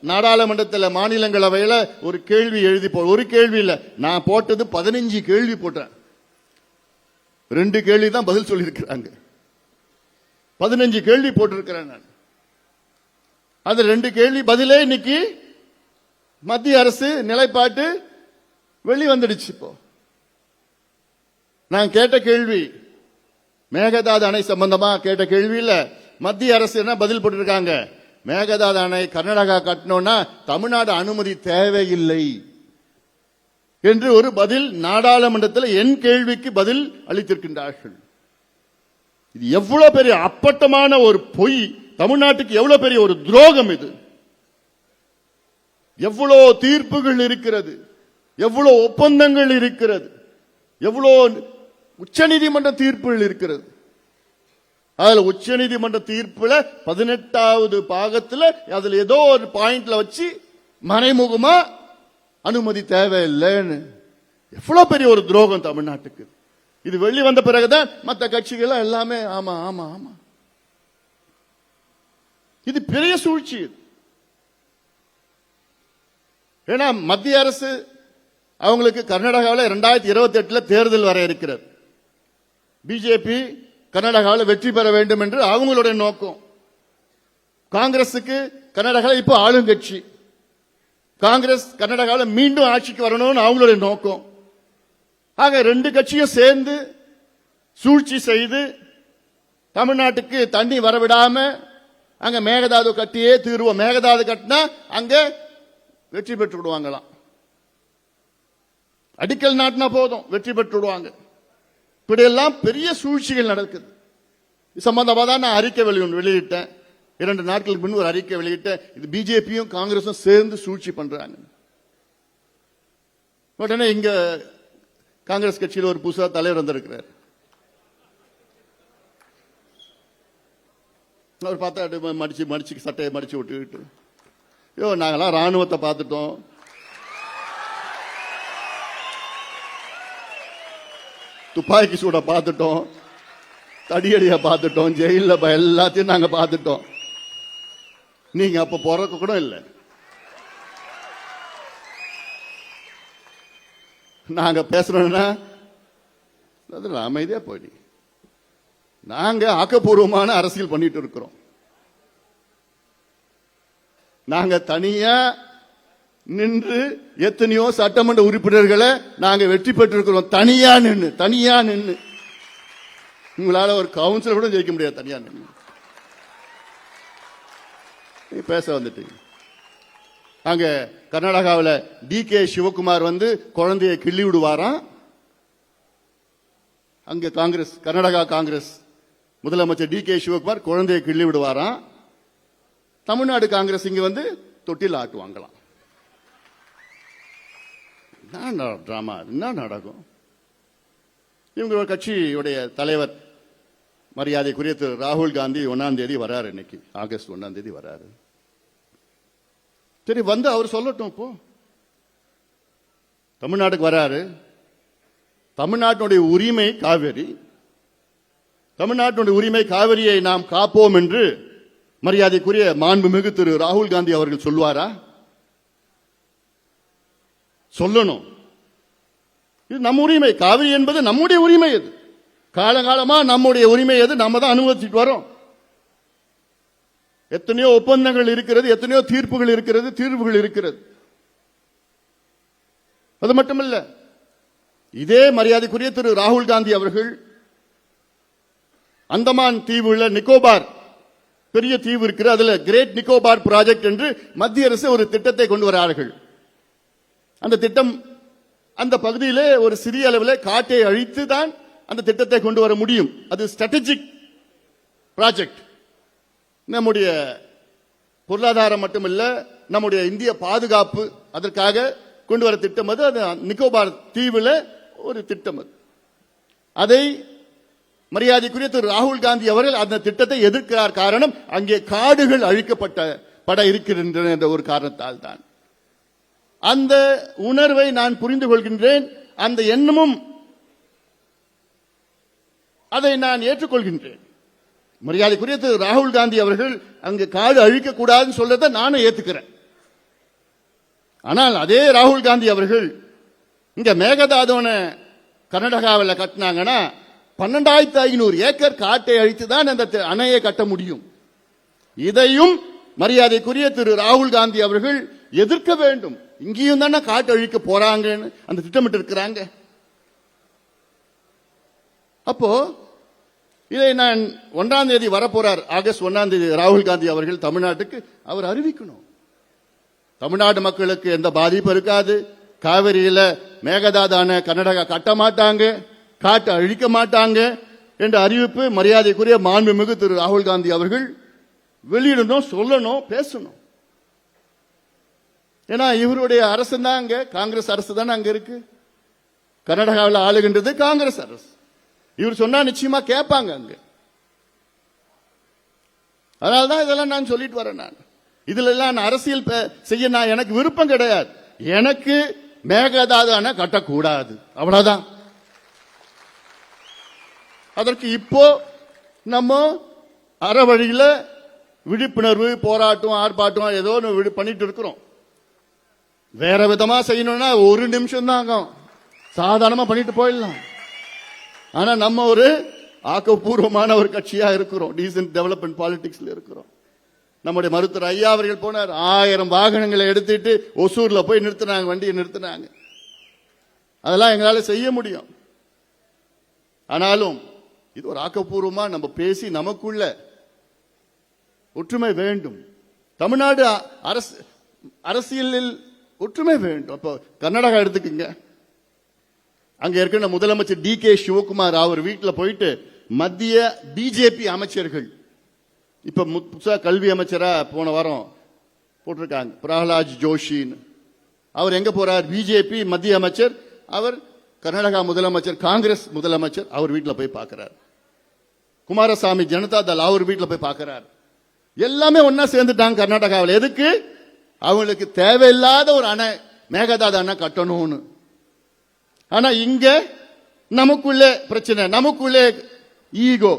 நாடாளுமன்றத்தில் மாநிலங்களவையில் ஒரு கேள்வி எழுதி ஒரு கேள்வி இல்ல, நான் போட்டது 15 கேள்வி போட்டேன். 2 கேள்வி தான் பதில் சொல்லியிருக்கிறாங்க. 15 கேள்வி போட்டிருக்கிறேன் நான். அது 2 கேள்வி பதிலே இன்னைக்கு மத்திய அரசு நிலைப்பாட்டு வெளிவந்துடுச்சு. இப்போ நான் கேட்ட கேள்வி மேகதாது அணை சம்பந்தமா கேட்ட கேள்வி இல்ல, மத்திய அரசு என்ன பதில் போட்டிருக்காங்க, மேகதாது அணை கர்நாடகா கட்டணும்னா தமிழ்நாடு அனுமதி தேவையில்லை என்று ஒரு பதில் நாடாளுமன்றத்தில் என் கேள்விக்கு பதில் அளித்திருக்கின்றார்கள். இது எவ்வளவு பெரிய அப்பட்டமான ஒரு பொய், தமிழ்நாட்டுக்கு எவ்வளவு பெரிய ஒரு துரோகம் இது. எவ்வளவு தீர்ப்புகள் இருக்கிறது, எவ்வளவு ஒப்பந்தங்கள் இருக்கிறது, எவ்வளவு உச்சநீதிமன்ற தீர்ப்புகள் இருக்கிறது. அதுல உச்சநீதிமன்ற தீர்ப்புல 18வது பாகத்துல அதுல ஏதோ ஒரு பாயிண்ட்ல வச்சு மறைமுகமா அனுமதி தேவையில்லைன்னு. எவ்வளவு பெரிய ஒரு துரோகம் தமிழ்நாட்டுக்கு. இது வெளி வந்த பிறகுதான் மற்ற கட்சிகள் எல்லாமே ஆமா ஆமா ஆமா. இது பெரிய சூழ்ச்சி. ஏன்னா மத்திய அரசு அவங்களுக்கு கர்நாடகாவில் 2028 தேர்தல் வர இருக்கிறது. பிஜேபி கர்நாடகாவில் வெற்றி பெற வேண்டும் என்று அவங்களுடைய நோக்கம். காங்கிரசுக்கு கர்நாடகாவில் இப்போ ஆளுங்கட்சி, காங்கிரஸ் கர்நாடகாவில் மீண்டும் ஆட்சிக்கு வரணும்னு அவங்களுடைய நோக்கம். ஆக 2 கட்சியும் சேர்ந்து சூழ்ச்சி செய்து தமிழ்நாட்டுக்கு தண்ணி வரவிடாம அங்க மேகதாது கட்டியே தீர்வோம், மேகதாது கட்டினா அங்க வெற்றி பெற்று விடுவாங்களாம். அடிக்கல் நாட்டினா போதும் வெற்றி பெற்று விடுவாங்க. இப்படியெல்லாம் பெரிய சூழ்ச்சிகள் நடக்குது. இது சம்பந்தமா தான் நான் அறிக்கை வெளியிட்டேன். 2 நாட்களுக்கு முன்பு ஒரு அறிக்கை வெளியிட்டேன். இது பிஜேபியும் காங்கிரஸும் சேர்ந்து சூழ்ச்சி பண்றாங்க. உடனே இங்க காங்கிரஸ் கட்சியில் ஒரு புதுசா தலைவர் வந்திருக்கிறார். அவர் பார்த்தா மடிச்சு சட்டையை மடிச்சு விட்டுக்கிட்டு, ஐயோ நாங்கெல்லாம் ராணுவத்தை பார்த்துட்டோம், துப்பாக்கி சூட பார்த்துட்டோம், தடியடிய பார்த்துட்டோம், ஜெயில எல்லாத்தையும் நாங்க பார்த்துட்டோம், நீங்க அப்ப பிறக்க கூட இல்லை, நாங்க பேசுறோம்னா அமைதியா போயிடு. நாங்க ஆக்கப்பூர்வமான அரசியல் பண்ணிட்டு இருக்கிறோம். நாங்க தனியா நின்று எத்தனையோ சட்டமன்ற உறுப்பினர்களை நாங்க வெற்றி பெற்றிருக்கிறோம். தனியா நின்று உங்களால ஒரு கவுன்சிலர் கூட ஜெயிக்க முடியாது. தனியா நின்று பேச வந்துட்டீங்க. அங்க கர்நாடகாவில் DK சிவகுமார் வந்து குழந்தையை கிள்ளி விடுவாராம். அங்க காங்கிரஸ், கர்நாடகா காங்கிரஸ் முதலமைச்சர் DK சிவகுமார் குழந்தையை கிள்ளி விடுவாராம். தமிழ்நாடு காங்கிரஸ் இங்க வந்து தொட்டில் ஆட்டுவாங்களாம். என்ன டிராமா, என்ன நாடகம். இவங்க கட்சியுடைய தலைவர் மரியாதைக்குரிய திரு ராகுல் காந்தி 1ஆம் தேதி வராரு. இன்னைக்கு ஆகஸ்ட் 1ஆம் தேதி வராரு. சரி, வந்து அவர் சொல்லட்டும். இப்போ தமிழ்நாட்டுக்கு வராரு. தமிழ்நாட்டினுடைய உரிமை காவிரி, தமிழ்நாட்டினுடைய உரிமை காவிரியை நாம் காப்போம் என்று மரியாதைக்குரிய மாண்புமிகு திரு ராகுல் காந்தி அவர்கள் சொல்வாரா? சொல்லணும். இது நம் உரிமை. காவிரி என்பது நம்முடைய உரிமை. அது காலகாலமா நம்முடைய உரிமை. அது நம்ம தான் அனுமதிச்சுட்டு வரோம். எத்தனையோ ஒப்பந்தங்கள் இருக்கிறது, எத்தனையோ தீர்ப்புகள் இருக்கிறது, தீர்வுகள் இருக்கிறது. அது மட்டுமல்ல, இதே மரியாதைக்குரிய திரு ராகுல் காந்தி அவர்கள் அந்தமான் தீவுல நிக்கோபார் பெரிய தீவு இருக்கிறது, அதுல கிரேட் நிக்கோபார் ப்ராஜெக்ட் என்று மத்திய அரசு ஒரு திட்டத்தை கொண்டு வரார்கள். அந்த திட்டம் அந்த பகுதியிலே ஒரு சிறிய அளவில் காட்டை அழித்து தான் அந்த திட்டத்தை கொண்டு வர முடியும். அது ஸ்ட்ராட்டஜிக் ப்ராஜெக்ட். நம்முடைய பொருளாதாரம் மட்டுமல்ல, நம்முடைய இந்திய பாதுகாப்பு அதற்காக கொண்டு வர திட்டம் அது. அது நிக்கோபார் தீவில் ஒரு திட்டம். அது அதை மரியாதைக்குரிய திரு ராகுல் காந்தி அவர்கள் அந்த திட்டத்தை எதிர்க்கிறார். காரணம், அங்கே காடுகள் அழிக்கப்பட இருக்கின்றன என்ற ஒரு காரணத்தால் தான். அந்த உணர்வை நான் புரிந்து கொள்கின்றேன். அந்த எண்ணமும் அதை நான் ஏற்றுக்கொள்கின்றேன். மரியாதைக்குரிய திரு ராகுல் காந்தி அவர்கள் அங்கு காடு அழிக்க கூடாதுன்னு சொல்றதை நானும் ஏத்துக்கிறேன். ஆனால் அதே ராகுல் காந்தி அவர்கள் இங்க மேகதாதுவன கர்நாடகாவில் கட்டினாங்கன்னா 12,500 ஏக்கர் காட்டை அழித்து தான் அந்த அணையை கட்ட முடியும். இதையும் மரியாதைக்குரிய திரு ராகுல் காந்தி அவர்கள் எதிர்க்க வேண்டும். இங்கேயும் தானே காட்டு அழிக்க போறாங்கன்னு அந்த திட்டமிட்டு இருக்கிறாங்க. அப்போ இதை நான் 1ஆம் தேதி வரப்போறார், ஆகஸ்ட் 1ஆம் தேதி ராகுல் காந்தி அவர்கள் தமிழ்நாட்டுக்கு அவர் அறிவிக்கணும். தமிழ்நாடு மக்களுக்கு எந்த பாதிப்பு இருக்காது, காவிரியில மேகதாதான கர்நாடகா கட்ட மாட்டாங்க, காட்டு அழிக்க மாட்டாங்க என்ற அறிவிப்பு மரியாதைக்குரிய மாண்புமிகு திரு ராகுல் காந்தி அவர்கள் வெளியிடணும், சொல்லணும், பேசணும். ஏன்னா இவருடைய அரசு தான் அங்க, காங்கிரஸ் அரசு தானே அங்க இருக்கு. கர்நாடகாவில் ஆளுகின்றது காங்கிரஸ் அரசு. இவர் சொன்னா நிச்சயமா கேட்பாங்க அங்க. அதனால்தான் இதெல்லாம் நான் சொல்லிட்டு வரேன். நான் இதுல எல்லாம் அரசியல் செய்ய நான் எனக்கு விருப்பம் கிடையாது. எனக்கு மேகதாதுன கட்டக்கூடாது, அவ்வளவுதான். அதற்கு இப்போ நம்ம அறவழியில விழிப்புணர்வு போராட்டம் ஆர்ப்பாட்டம் ஏதோ பண்ணிட்டு இருக்கிறோம். வேற விதமா செய்யணும்னா 1 நிமிஷம் தான் ஆகும், சாதாரணமா பண்ணிட்டு போயிடலாம். ஆனா நம்ம ஒரு ஆக்கப்பூர்வமான ஒரு கட்சியா இருக்கிறோம், டீசன்ட் டெவலப்மெண்ட் பாலிடிக்ஸ்ல இருக்கிறோம். நம்முடைய மருத்துவர் ஐயா அவர்கள் போனார், 1000 வாகனங்களை எடுத்துட்டு ஒசூர்ல போய் நிறுத்தினாங்க, வண்டியை நிறுத்தினாங்க. அதெல்லாம் எங்களால செய்ய முடியும். ஆனாலும் இது ஒரு ஆக்கப்பூர்வமா நம்ம பேசி நமக்குள்ள ஒற்றுமை வேண்டும். தமிழ்நாடு அரசியலில் ஒற்றுமை வேண்டும். அப்போ கர்நாடகா எடுத்துக்குங்க, அங்க இருக்கிற முதலமைச்சர் டி.கே. சிவகுமார் அவர் வீட்டில் போயிட்டு மத்திய பிஜேபி அமைச்சர்கள், இப்ப புதுசா கல்வி அமைச்சரா போன வாரம் போட்டிருக்காங்க பிரகலாத் ஜோஷின்னு, அவர் எங்க போறார்? பிஜேபி மத்திய அமைச்சர், அவர் கர்நாடகா முதலமைச்சர், காங்கிரஸ் முதலமைச்சர், அவர் வீட்டில் போய் பார்க்கிறார். குமாரசாமி ஜனதா தள் அவர் வீட்டில் போய் பார்க்கிறார். எல்லாமே ஒன்னா சேர்ந்துட்டாங்க கர்நாடகாவில். எதுக்கு? அவங்களுக்கு தேவையில்லாத ஒரு அணை, மேகதாது அணை கட்டணும்னு. ஆனா இங்க நமக்குள்ளே பிரச்சனை, நமக்குள்ளே ஈகோ.